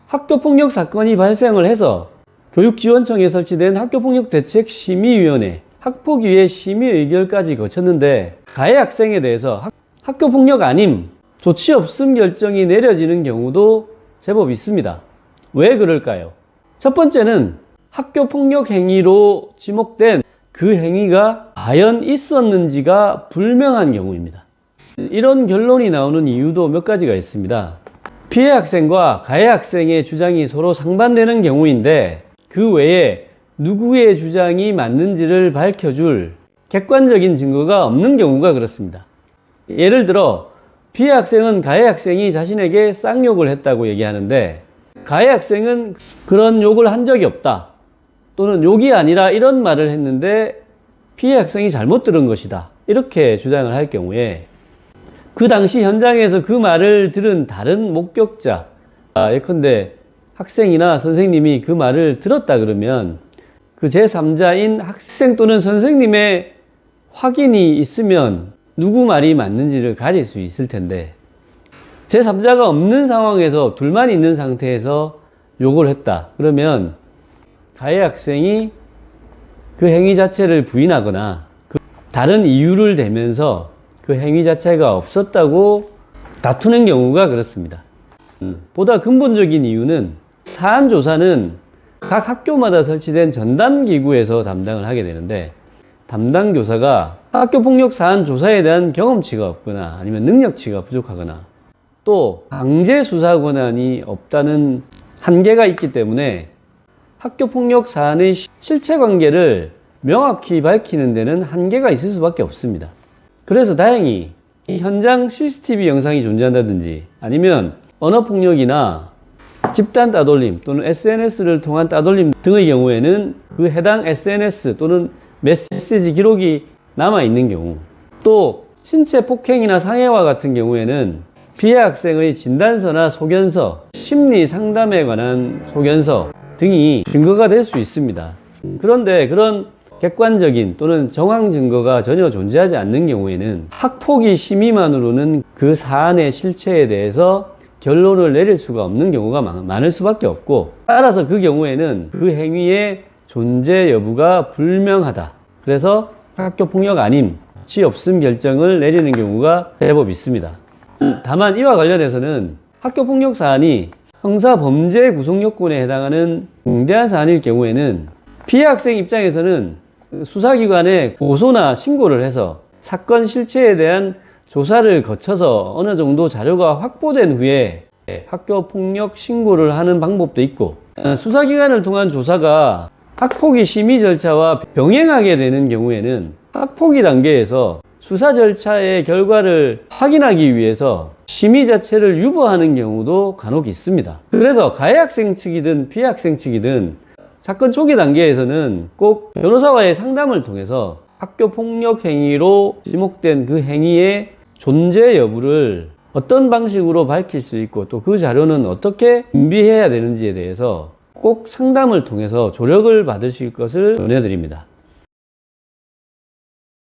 학교폭력 사건이 발생을 해서 교육지원청에 설치된 학교폭력대책심의위원회, 학폭위의 심의 의결까지 거쳤는데 가해 학생에 대해서 학교폭력 아님, 조치 없음 결정이 내려지는 경우도 제법 있습니다. 왜 그럴까요? 첫 번째는 학교폭력 행위로 지목된 그 행위가 과연 있었는지가 불명한 경우입니다. 이런 결론이 나오는 이유도 몇 가지가 있습니다. 피해 학생과 가해 학생의 주장이 서로 상반되는 경우인데 그 외에 누구의 주장이 맞는지를 밝혀줄 객관적인 증거가 없는 경우가 그렇습니다. 예를 들어 피해 학생은 가해 학생이 자신에게 쌍욕을 했다고 얘기하는데 가해 학생은 그런 욕을 한 적이 없다, 또는 욕이 아니라 이런 말을 했는데 피해 학생이 잘못 들은 것이다, 이렇게 주장을 할 경우에 그 당시 현장에서 그 말을 들은 다른 목격자, 예컨대 학생이나 선생님이 그 말을 들었다 그러면 그 제3자인 학생 또는 선생님의 확인이 있으면 누구 말이 맞는지를 가릴 수 있을 텐데 제3자가 없는 상황에서 둘만 있는 상태에서 욕을 했다 그러면 가해 학생이 그 행위 자체를 부인하거나 다른 이유를 대면서 그 행위 자체가 없었다고 다투는 경우가 그렇습니다. 보다 근본적인 이유는 사안 조사는 각 학교마다 설치된 전담기구에서 담당을 하게 되는데 담당 교사가 학교폭력 사안 조사에 대한 경험치가 없거나 아니면 능력치가 부족하거나 또 강제 수사 권한이 없다는 한계가 있기 때문에 학교폭력 사안의 실체관계를 명확히 밝히는 데는 한계가 있을 수밖에 없습니다. 그래서 다행히 현장 CCTV 영상이 존재한다든지 아니면 언어폭력이나 집단 따돌림 또는 SNS를 통한 따돌림 등의 경우에는 그 해당 SNS 또는 메시지 기록이 남아있는 경우, 또 신체 폭행이나 상해와 같은 경우에는 피해 학생의 진단서나 소견서, 심리 상담에 관한 소견서 등이 증거가 될 수 있습니다. 그런데 그런 객관적인 또는 정황 증거가 전혀 존재하지 않는 경우에는 학폭위 심의만으로는 그 사안의 실체에 대해서 결론을 내릴 수가 없는 경우가 많을 수밖에 없고, 따라서 그 경우에는 그 행위의 존재 여부가 불명하다. 그래서 학교폭력 아님, 조치 없음 결정을 내리는 경우가 제법 있습니다. 다만 이와 관련해서는 학교폭력 사안이 형사범죄 구속요건에 해당하는 중대한 사안일 경우에는 피해 학생 입장에서는 수사기관에 고소나 신고를 해서 사건 실체에 대한 조사를 거쳐서 어느 정도 자료가 확보된 후에 학교폭력 신고를 하는 방법도 있고, 수사기관을 통한 조사가 학폭위 심의 절차와 병행하게 되는 경우에는 학폭위 단계에서 수사 절차의 결과를 확인하기 위해서 심의 자체를 유보하는 경우도 간혹 있습니다. 그래서 가해 학생 측이든 피해 학생 측이든 사건 초기 단계에서는 꼭 변호사와의 상담을 통해서 학교폭력 행위로 지목된 그 행위의 존재 여부를 어떤 방식으로 밝힐 수 있고 또 그 자료는 어떻게 준비해야 되는지에 대해서 꼭 상담을 통해서 조력을 받으실 것을 권해드립니다.